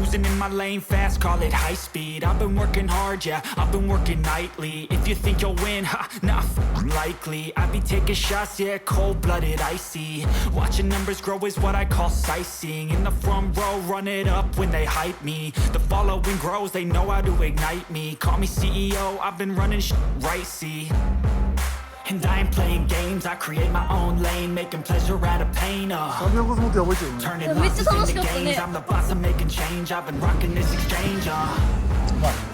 cruising in my lane fast, call it high speed. I've been working hard, yeah, I've been working nightly. If you think you'll win, ha, not likely. I be taking shots, yeah, cold-blooded, icy. Watching numbers grow is what I call sightseeing. In the front row, run it up when they hype me. The following grows, they know how to ignite me. Call me CEO, I've been running right, see. And I ain't playing games, I create my own lane, making pleasure out of pain. Turning losses into gains, I'm the boss, I'm making change. I've been rocking this exchange,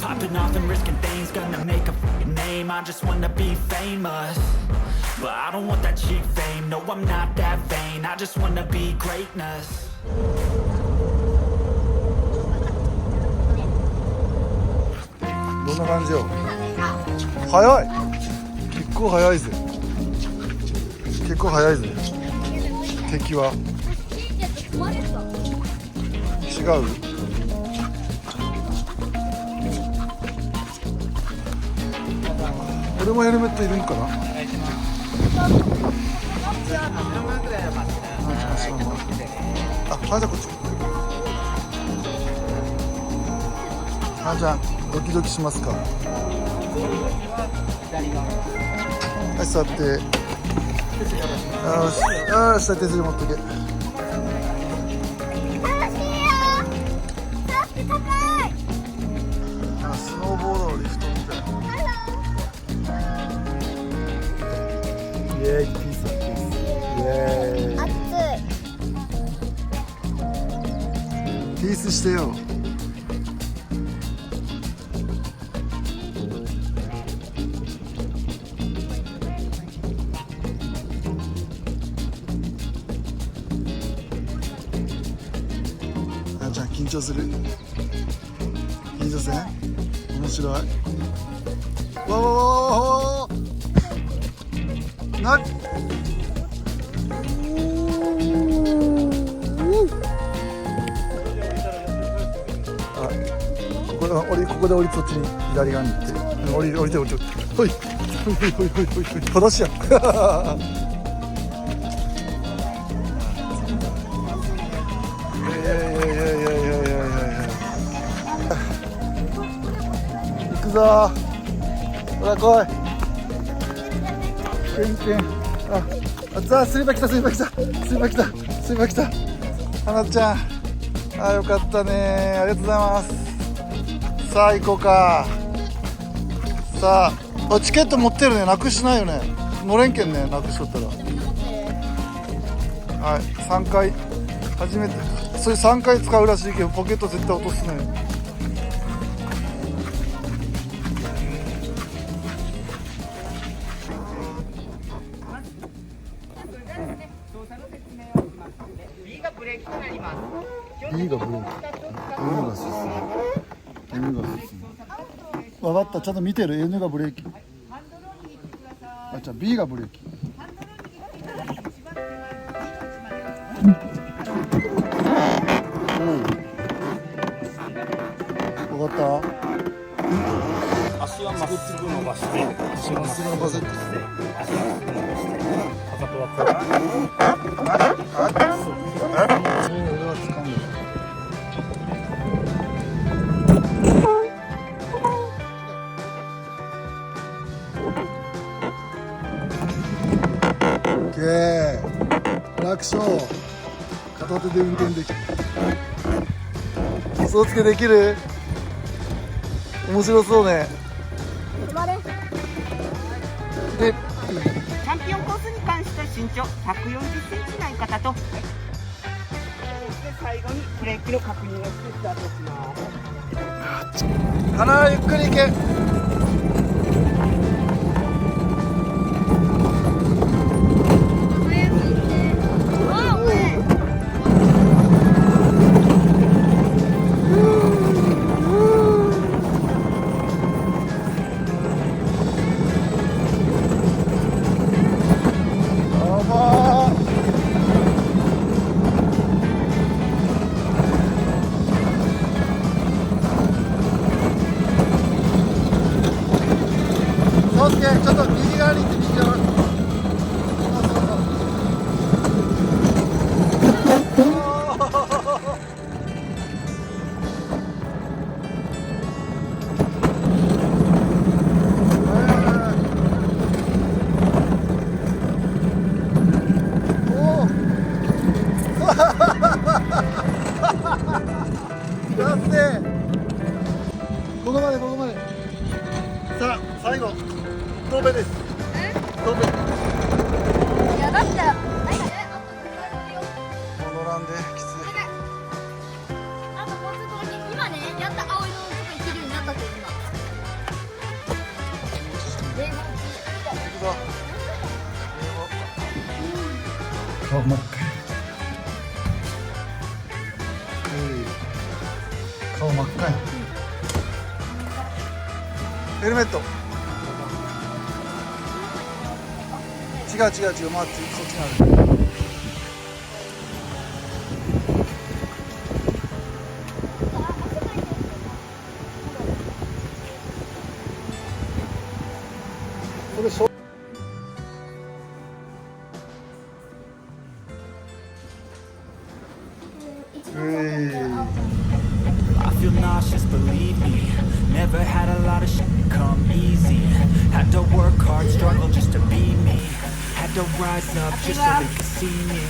popping off and risking things, gonna make a fucking name. I just wanna be famous, but I don't want that cheap fame. No, I'm not that vain, I just wanna be greatness. どんな感じよ。早い。結構早いぜ。結構早いぜ。敵は。違う。俺もヘルメットいるんかな。あ、じゃあこっち。じゃあドキドキしますか。はい、座って。よし、よし、手すり持ってけ。スノーボードのリフトみたいな。イエーイ、ピース、ピース。イエーイ。ピースしてよ。緊張する。緊張せん？面白い。わわわわわ。な。あ、ここで降りそっちに左側に行って、降りて。ほい。ほい。裸足やん。行くぞー。ほら来い。けん。あ、スリバ来た。花ちゃん。あ、よかったね。ありがとうございます。さあ行こうか。さあ、チケット持ってるね。なくしないよね。乗れんけんね。なくしとったら。はい、3回。初めて。それ3回使うらしいけど、ポケット絶対落とすね。B がブレーキとなります。B がブレーキ。N が進む。N が進む。分かった。ちゃんと見てる。N がブレーキ。あ、じゃあ B がブレーキ。分かった。足はまっすぐ伸ばして、足はまっすぐ伸ばして、足はまっすぐ伸ばして、かかとはこう。俺は掴んでる。オッケー。楽勝。片手で運転できる。嘘つけできる？面白そうね。で、チャンピオンコースに関しては身長140センチない方と、最後にブレーキの確認をしてスタートします。花ゆっくり行け。ちょっと右側に行って右側。最後ドベです。ドベ。いやだって乗らんできつい。あともうちょっとだけ今ねやった青色のとこ行けるようになったって今英語行くぞ。顔真っ赤い。顔真っ赤い。ヘルメット。違う、まあ、そっちにある。これそう。I feel nauseous, believe me. Never had a lot of shit come easy. Had to work hard, struggle just to be me. Had to rise up just so they could see me.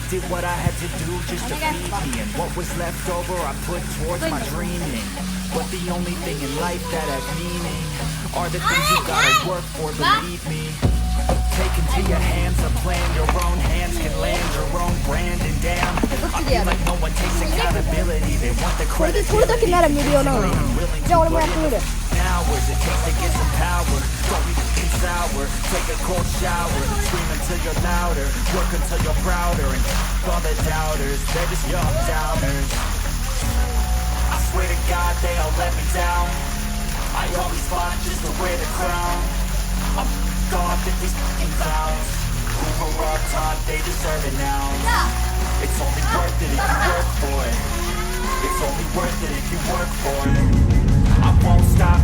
Did what I had to do just to feed me. And what was left over I put towards my dreaming. But the only thing in life that has meaning are the things you gotta work for, believe me. Take into your hands a plan. Your own hands can land your own brand. And damn, I feel like no one takes accountability. They want the これ credit. で撮るだけなら無料なのにじゃあ俺もやってみる Hours it takes to get some power. Don't be f***ing sour. Take a cold shower. Scream until you're louder. Work until you're prouder. And all the doubters, they're just young downers. I swear to God they all let me down. I always fought just to wear the crown. I'm off at these f***ing clowns who were all taught they deserve it now. It's only worth it if you work for it. It's only worth it if you work for it. I won't stop